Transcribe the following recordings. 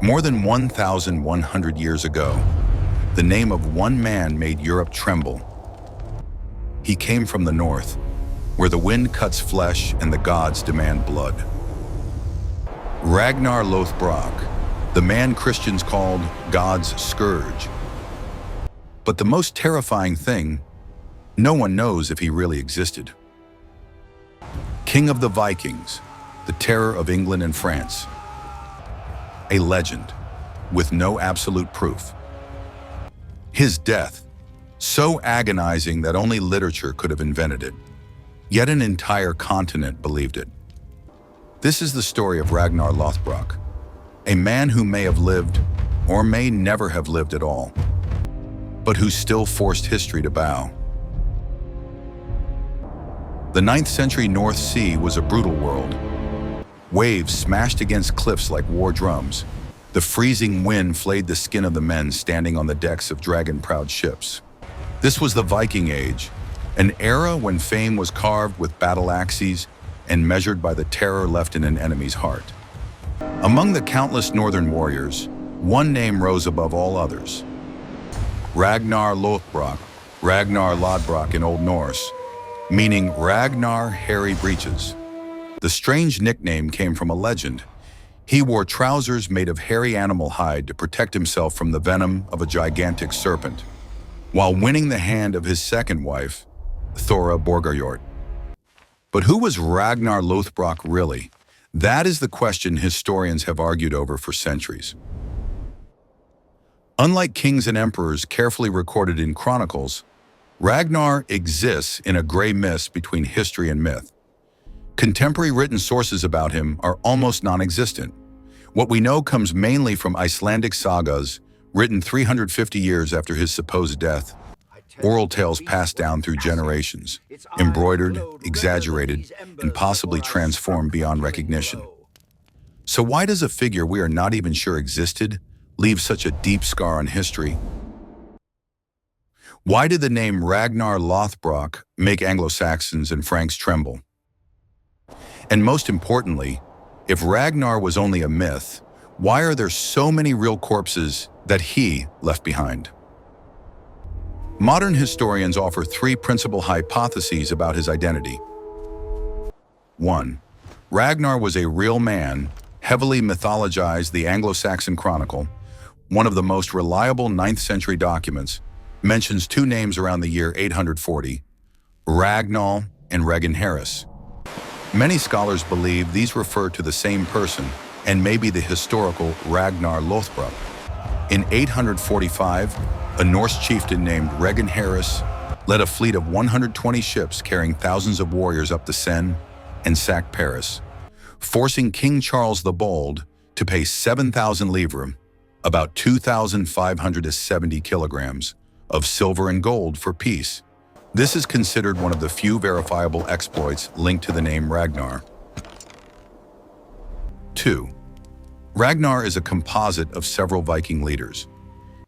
More than 1,100 years ago, the name of one man made Europe tremble. He came from the north, where the wind cuts flesh and the gods demand blood. Ragnar Lothbrok, the man Christians called God's scourge. But the most terrifying thing, no one knows if he really existed. King of the Vikings, the terror of England and France. A legend, with no absolute proof. His death, so agonizing that only literature could have invented it. Yet an entire continent believed it. This is the story of Ragnar Lothbrok, a man who may have lived, or may never have lived at all, but who still forced history to bow. The 9th century North Sea was a brutal world. Waves smashed against cliffs like war drums. The freezing wind flayed the skin of the men standing on the decks of dragon-proud ships. This was the Viking Age, an era when fame was carved with battle axes and measured by the terror left in an enemy's heart. Among the countless northern warriors, one name rose above all others. Ragnar Lothbrok, Ragnar Lodbrok in Old Norse, meaning Ragnar Hairy Breeches. The strange nickname came from a legend. He wore trousers made of hairy animal hide to protect himself from the venom of a gigantic serpent, while winning the hand of his second wife, Thora Borgarjord. But who was Ragnar Lothbrok really? That is the question historians have argued over for centuries. Unlike kings and emperors carefully recorded in chronicles, Ragnar exists in a gray mist between history and myth. Contemporary written sources about him are almost non-existent. What we know comes mainly from Icelandic sagas, written 350 years after his supposed death, oral tales passed down through generations, embroidered, exaggerated, and possibly transformed beyond recognition. So why does a figure we are not even sure existed leave such a deep scar on history? Why did the name Ragnar Lothbrok make Anglo-Saxons and Franks tremble? And most importantly, if Ragnar was only a myth, why are there so many real corpses that he left behind? Modern historians offer three principal hypotheses about his identity. 1. Ragnar was a real man, heavily mythologized. The Anglo-Saxon Chronicle, one of the most reliable 9th century documents, mentions two names around the year 840, Ragnar and Reginharus. Many scholars believe these refer to the same person and may be the historical Ragnar Lothbrok. In 845, a Norse chieftain named Reginharus led a fleet of 120 ships carrying thousands of warriors up the Seine and sacked Paris, forcing King Charles the Bold to pay 7,000 livres, about 2,570 kilograms, of silver and gold for peace. This is considered one of the few verifiable exploits linked to the name Ragnar. 2. Ragnar is a composite of several Viking leaders.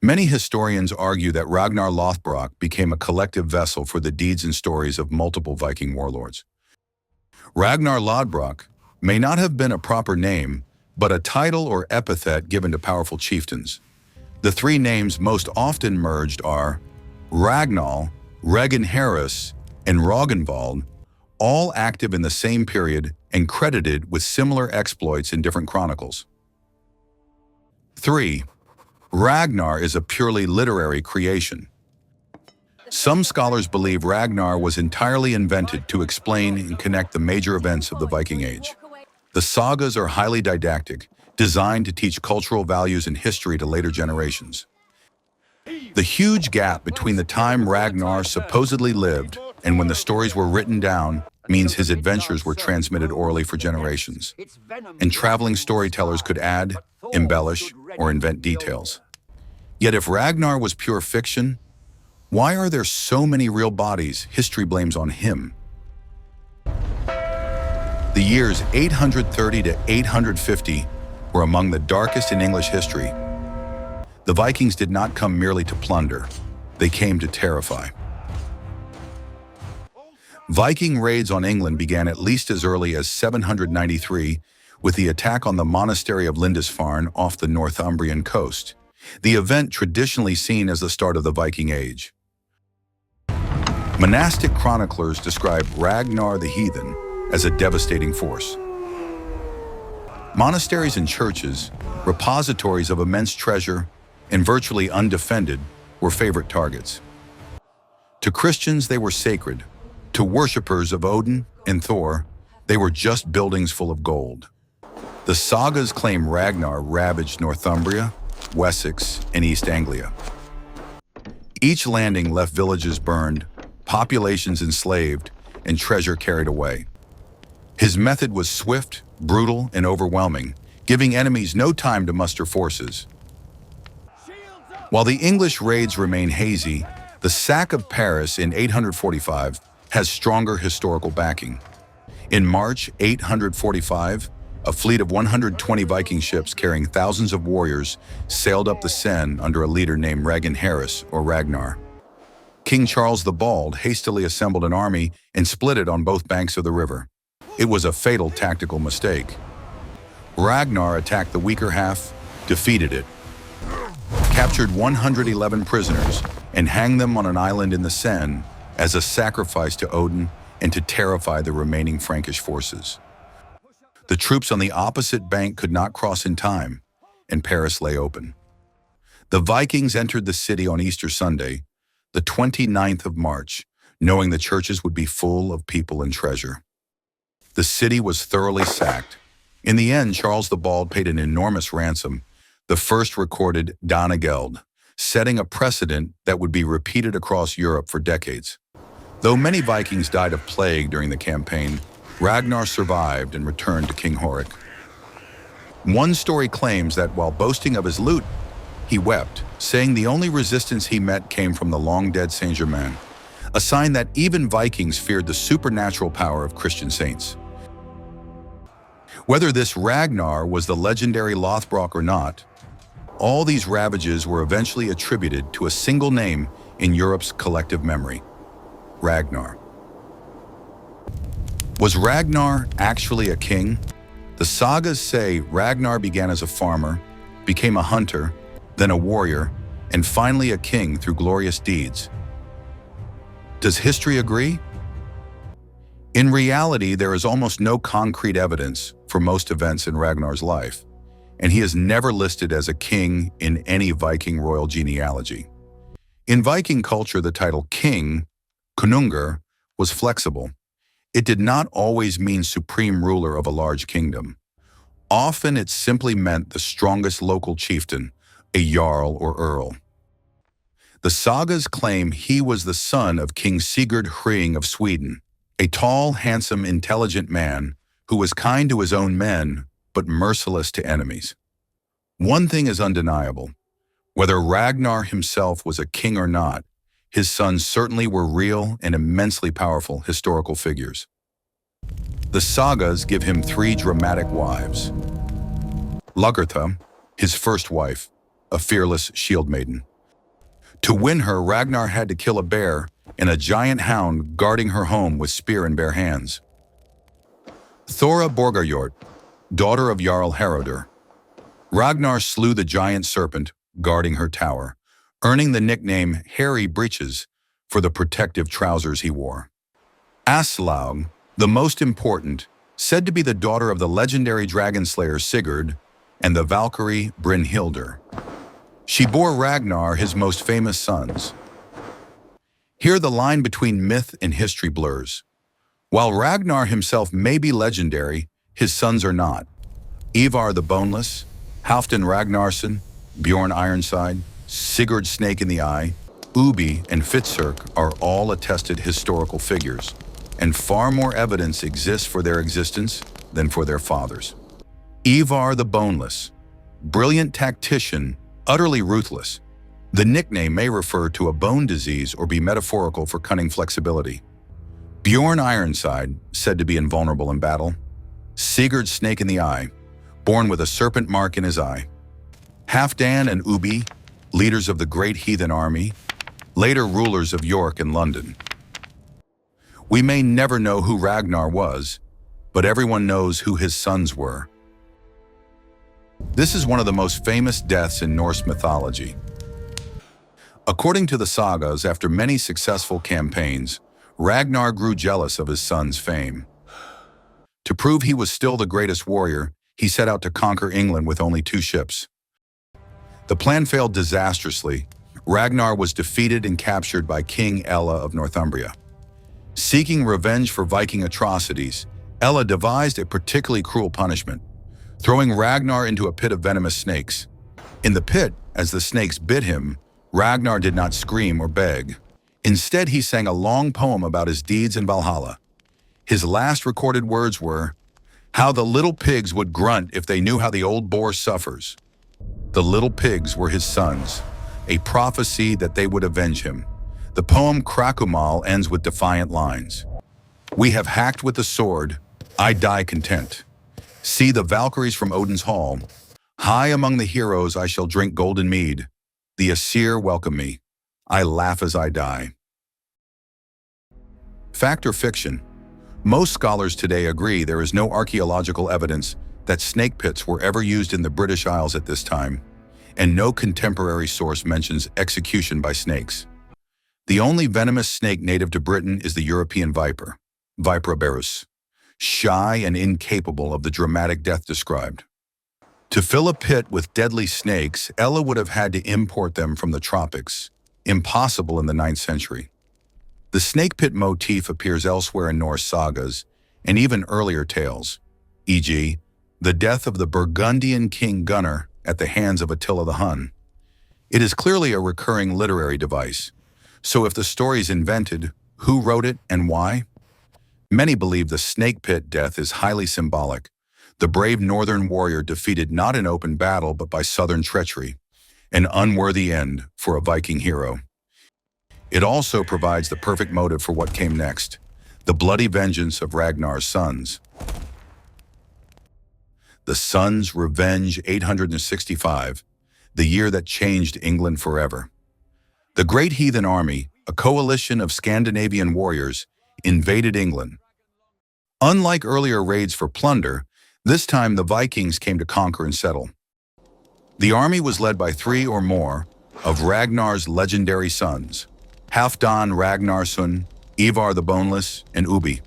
Many historians argue that Ragnar Lothbrok became a collective vessel for the deeds and stories of multiple Viking warlords. Ragnar Lodbrok may not have been a proper name, but a title or epithet given to powerful chieftains. The three names most often merged are Ragnar, Reginharus, and Ragnvald, all active in the same period and credited with similar exploits in different chronicles. 3. Ragnar is a purely literary creation. Some scholars believe Ragnar was entirely invented to explain and connect the major events of the Viking Age. The sagas are highly didactic, designed to teach cultural values and history to later generations. The huge gap between the time Ragnar supposedly lived and when the stories were written down means his adventures were transmitted orally for generations, and traveling storytellers could add, embellish, or invent details. Yet if Ragnar was pure fiction, why are there so many real bodies history blames on him? The years 830 to 850 were among the darkest in English history. The Vikings did not come merely to plunder, they came to terrify. Viking raids on England began at least as early as 793 with the attack on the monastery of Lindisfarne off the Northumbrian coast, the event traditionally seen as the start of the Viking Age. Monastic chroniclers describe Ragnar the heathen as a devastating force. Monasteries and churches, repositories of immense treasure and virtually undefended, were favorite targets. To Christians, they were sacred. To worshippers of Odin and Thor, they were just buildings full of gold. The sagas claim Ragnar ravaged Northumbria, Wessex, and East Anglia. Each landing left villages burned, populations enslaved, and treasure carried away. His method was swift, brutal, and overwhelming, giving enemies no time to muster forces. While the English raids remain hazy, the sack of Paris in 845 has stronger historical backing. In March 845, a fleet of 120 Viking ships carrying thousands of warriors sailed up the Seine under a leader named Ragnar. King Charles the Bald hastily assembled an army and split it on both banks of the river. It was a fatal tactical mistake. Ragnar attacked the weaker half, defeated it, captured 111 prisoners, and hanged them on an island in the Seine as a sacrifice to Odin and to terrify the remaining Frankish forces. The troops on the opposite bank could not cross in time, and Paris lay open. The Vikings entered the city on Easter Sunday, the 29th of March, knowing the churches would be full of people and treasure. The city was thoroughly sacked. In the end, Charles the Bald paid an enormous ransom, the first recorded Danegeld, setting a precedent that would be repeated across Europe for decades. Though many Vikings died of plague during the campaign, Ragnar survived and returned to King Horik. One story claims that while boasting of his loot, he wept, saying the only resistance he met came from the long-dead Saint-Germain, a sign that even Vikings feared the supernatural power of Christian saints. Whether this Ragnar was the legendary LOTHBROK or not, all these ravages were eventually attributed to a single name in Europe's collective memory: Ragnar. Was Ragnar actually a king? The sagas say Ragnar began as a farmer, became a hunter, then a warrior, and finally a king through glorious deeds. Does history agree? In reality, there is almost no concrete evidence for most events in Ragnar's life, and he is never listed as a king in any Viking royal genealogy. In Viking culture, the title king, konungur, was flexible. It did not always mean supreme ruler of a large kingdom. Often it simply meant the strongest local chieftain, a jarl or earl. The sagas claim he was the son of King Sigurd Hring of Sweden, a tall, handsome, intelligent man who was kind to his own men but merciless to enemies. One thing is undeniable. Whether Ragnar himself was a king or not, his sons certainly were real and immensely powerful historical figures. The sagas give him 3 dramatic wives. Lagertha, his first wife, a fearless shield maiden. To win her, Ragnar had to kill a bear and a giant hound guarding her home with spear in bare hands. Thora Borgarjort, daughter of Jarl Haraldur. Ragnar slew the giant serpent guarding her tower, earning the nickname Hairy Breeches for the protective trousers he wore. Aslaug, the most important, said to be the daughter of the legendary dragon slayer Sigurd and the Valkyrie Brynhildr. She bore Ragnar his most famous sons. Here the line between myth and history blurs. While Ragnar himself may be legendary, his sons are not. Ivar the Boneless, Halfdan Ragnarsson, Bjorn Ironside, Sigurd Snake in the Eye, Ubi, and Fitzurk are all attested historical figures, and far more evidence exists for their existence than for their fathers. Ivar the Boneless, brilliant tactician, utterly ruthless. The nickname may refer to a bone disease or be metaphorical for cunning flexibility. Bjorn Ironside, said to be invulnerable in battle. Sigurd Snake in the Eye, born with a serpent mark in his eye. Halfdan and Ubi, leaders of the great heathen army, later rulers of York and London. We may never know who Ragnar was, but everyone knows who his sons were, This is one of the most famous deaths in Norse mythology. According to the sagas, after many successful campaigns, Ragnar grew jealous of his son's fame. To prove he was still the greatest warrior, he set out to conquer England with only 2 ships. The plan failed disastrously. Ragnar was defeated and captured by King Ella of Northumbria. Seeking revenge for Viking atrocities, Ella devised a particularly cruel punishment, throwing Ragnar into a pit of venomous snakes. In the pit, as the snakes bit him, Ragnar did not scream or beg. Instead, he sang a long poem about his deeds in Valhalla. His last recorded words were, "How the little pigs would grunt if they knew how the old boar suffers." The little pigs were his sons, a prophecy that they would avenge him. The poem Krakumal ends with defiant lines. "We have hacked with the sword, I die content. See the Valkyries from Odin's hall. High among the heroes I shall drink golden mead. The Aesir welcome me. I laugh as I die." Fact or fiction? Most scholars today agree there is no archaeological evidence that snake pits were ever used in the British Isles at this time, and no contemporary source mentions execution by snakes. The only venomous snake native to Britain is the European viper, Vipera berus, shy and incapable of the dramatic death described. To fill a pit with deadly snakes, Ella would have had to import them from the tropics, impossible in the 9th century. The snake pit motif appears elsewhere in Norse sagas and even earlier tales, e.g., the death of the Burgundian king Gunnar at the hands of Attila the Hun. It is clearly a recurring literary device. So if the story is invented, who wrote it and why? Many believe the snake pit death is highly symbolic. The brave northern warrior defeated not in open battle but by southern treachery, an unworthy end for a Viking hero. It also provides the perfect motive for what came next, the bloody vengeance of Ragnar's sons. The Sons' Revenge 865, the year that changed England forever. The Great Heathen Army, a coalition of Scandinavian warriors, invaded England. Unlike earlier raids for plunder, this time the Vikings came to conquer and settle. The army was led by 3 or more of Ragnar's legendary sons, Halfdan Ragnarsson, Ivar the Boneless, and Ubi.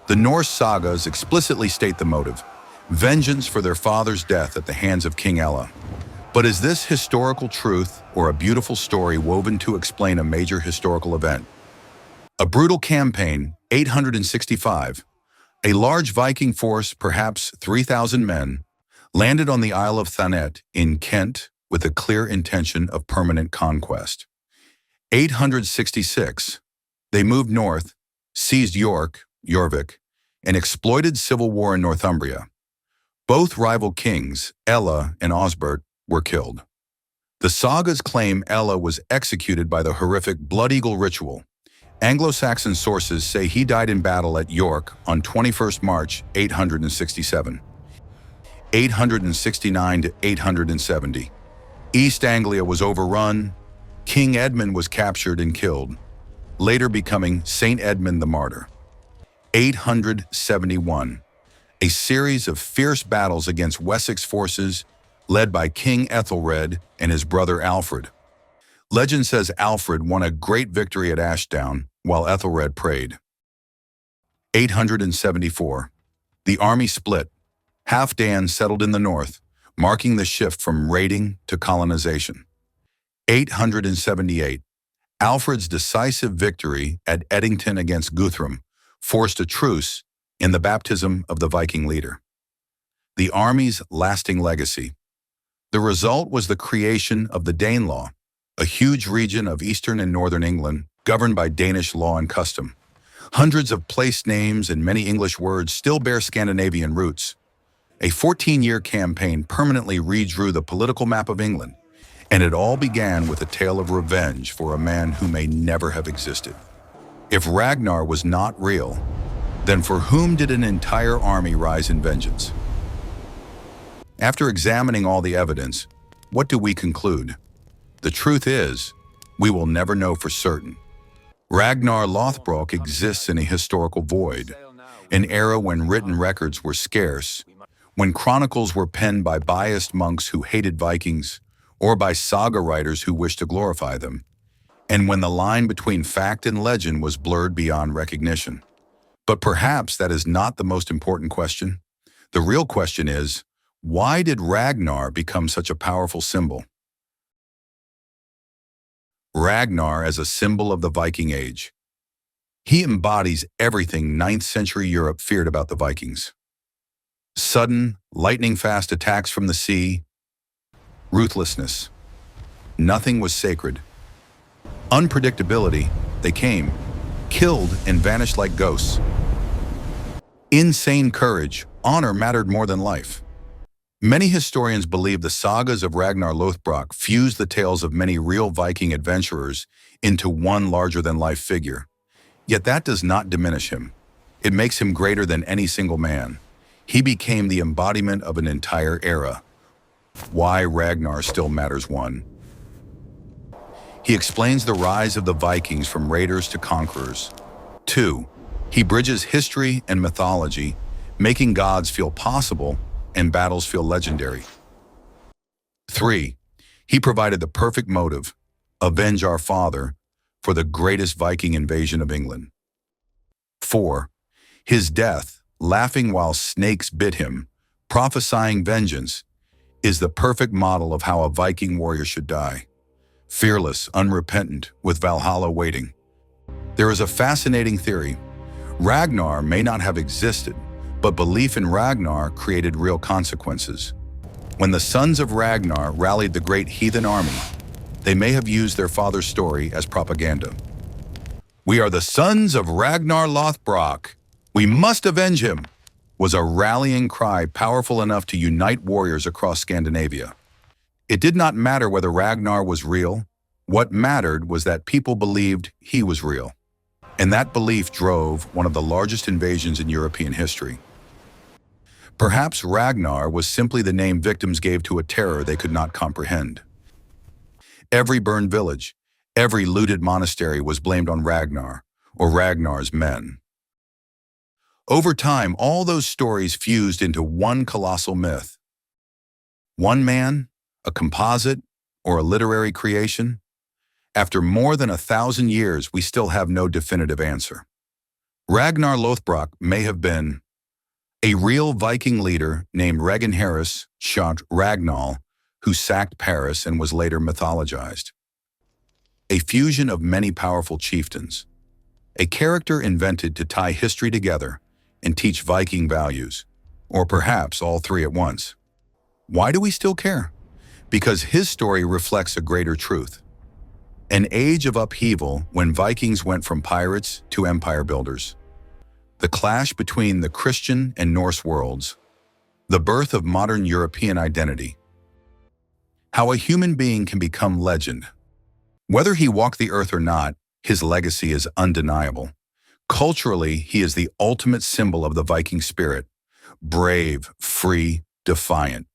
The Norse sagas explicitly state the motive, vengeance for their father's death at the hands of King Ella. But is this historical truth or a beautiful story woven to explain a major historical event? A brutal campaign, 865. A large Viking force, perhaps 3,000 men, landed on the Isle of Thanet in Kent with a clear intention of permanent conquest. 866. They moved north, seized York, Jorvik, and exploited civil war in Northumbria. Both rival kings, Ella and Osbert, were killed. The sagas claim Ella was executed by the horrific Blood Eagle ritual. Anglo-Saxon sources say he died in battle at York on 21st March 867. 869 to 870. East Anglia was overrun. King Edmund was captured and killed, later becoming Saint Edmund the Martyr. 871. A series of fierce battles against Wessex forces led by King Ethelred and his brother Alfred. Legend says Alfred won a great victory at Ashdown while Ethelred prayed. 874. The army split. Halfdan settled in the north, marking the shift from raiding to colonization. 878. Alfred's decisive victory at Edington against Guthrum forced a truce in the baptism of the Viking leader. The army's lasting legacy. The result was the creation of the Danelaw, a huge region of eastern and northern England governed by Danish law and custom. Hundreds of place names and many English words still bear Scandinavian roots. A 14-year campaign permanently redrew the political map of England, and it all began with a tale of revenge for a man who may never have existed. If Ragnar was not real, then for whom did an entire army rise in vengeance? After examining all the evidence, what do we conclude? The truth is, we will never know for certain. Ragnar Lothbrok exists in a historical void, an era when written records were scarce, when chronicles were penned by biased monks who hated Vikings, or by saga writers who wished to glorify them, and when the line between fact and legend was blurred beyond recognition. But perhaps that is not the most important question. The real question is, why did Ragnar become such a powerful symbol? Ragnar as a symbol of the Viking Age. He embodies everything 9th century Europe feared about the Vikings. Sudden, lightning-fast attacks from the sea, ruthlessness. Nothing was sacred. Unpredictability, they came, killed and vanished like ghosts. Insane courage, honor mattered more than life. Many historians believe the sagas of Ragnar Lothbrok fused the tales of many real Viking adventurers into one larger-than-life figure. Yet that does not diminish him. It makes him greater than any single man. He became the embodiment of an entire era. Why Ragnar still matters. 1. He explains the rise of the Vikings from raiders to conquerors. 2. He bridges history and mythology, making gods feel possible and battles feel legendary. 3. He provided the perfect motive, avenge our father, for the greatest Viking invasion of England. 4. His death, laughing while snakes bit him, prophesying vengeance, is the perfect model of how a Viking warrior should die. Fearless, unrepentant, with Valhalla waiting. There is a fascinating theory. Ragnar may not have existed, but belief in Ragnar created real consequences. When the sons of Ragnar rallied the great heathen army, they may have used their father's story as propaganda. "We are the sons of Ragnar Lothbrok. We must avenge him," was a rallying cry powerful enough to unite warriors across Scandinavia. It did not matter whether Ragnar was real. What mattered was that people believed he was real. And that belief drove one of the largest invasions in European history. Perhaps Ragnar was simply the name victims gave to a terror they could not comprehend. Every burned village, every looted monastery was blamed on Ragnar, or Ragnar's men. Over time, all those stories fused into one colossal myth. One man, a composite, or a literary creation? After more than 1,000 years, we still have no definitive answer. Ragnar Lothbrok may have been a real Viking leader named Ragnar shot Ragnar, who sacked Paris and was later mythologized. A fusion of many powerful chieftains. A character invented to tie history together and teach Viking values, or perhaps all three at once. Why do we still care? Because his story reflects a greater truth. An age of upheaval when Vikings went from pirates to empire builders. The clash between the Christian and Norse worlds. The birth of modern European identity. How a human being can become legend. Whether he walked the earth or not, his legacy is undeniable. Culturally, he is the ultimate symbol of the Viking spirit. Brave, free, defiant.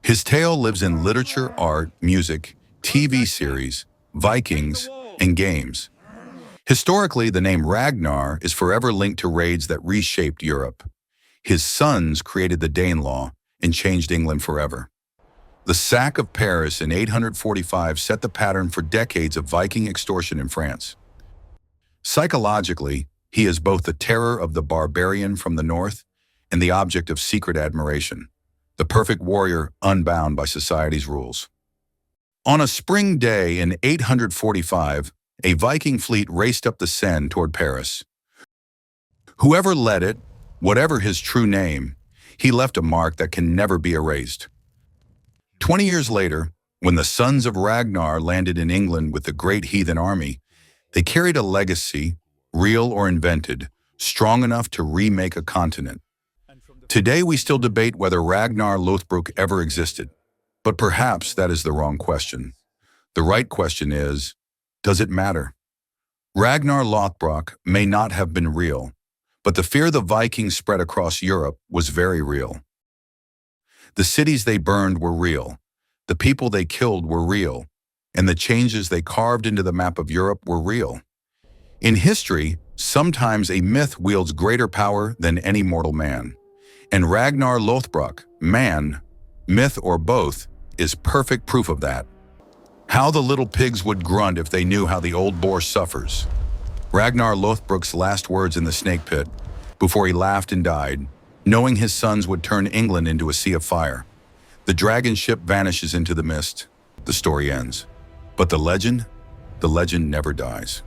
His tale lives in literature, art, music, TV series, Vikings, and games. Historically, the name Ragnar is forever linked to raids that reshaped Europe. His sons created the Danelaw and changed England forever. The sack of Paris in 845 set the pattern for decades of Viking extortion in France. Psychologically, he is both the terror of the barbarian from the north and the object of secret admiration, the perfect warrior unbound by society's rules. On a spring day in 845, a Viking fleet raced up the Seine toward Paris. Whoever led it, whatever his true name, he left a mark that can never be erased. 20 years later, when the sons of Ragnar landed in England with the great heathen army, they carried a legacy, real or invented, strong enough to remake a continent. Today we still debate whether Ragnar Lothbrok ever existed, but perhaps that is the wrong question. The right question is, does it matter? Ragnar Lothbrok may not have been real, but the fear the Vikings spread across Europe was very real. The cities they burned were real, the people they killed were real, and the changes they carved into the map of Europe were real. In history, sometimes a myth wields greater power than any mortal man. And Ragnar Lothbrok, man, myth or both, is perfect proof of that. How the little pigs would grunt if they knew how the old boar suffers. Ragnar Lothbrok's last words in the snake pit, before he laughed and died, knowing his sons would turn England into a sea of fire. The dragon ship vanishes into the mist. The story ends. But the legend never dies.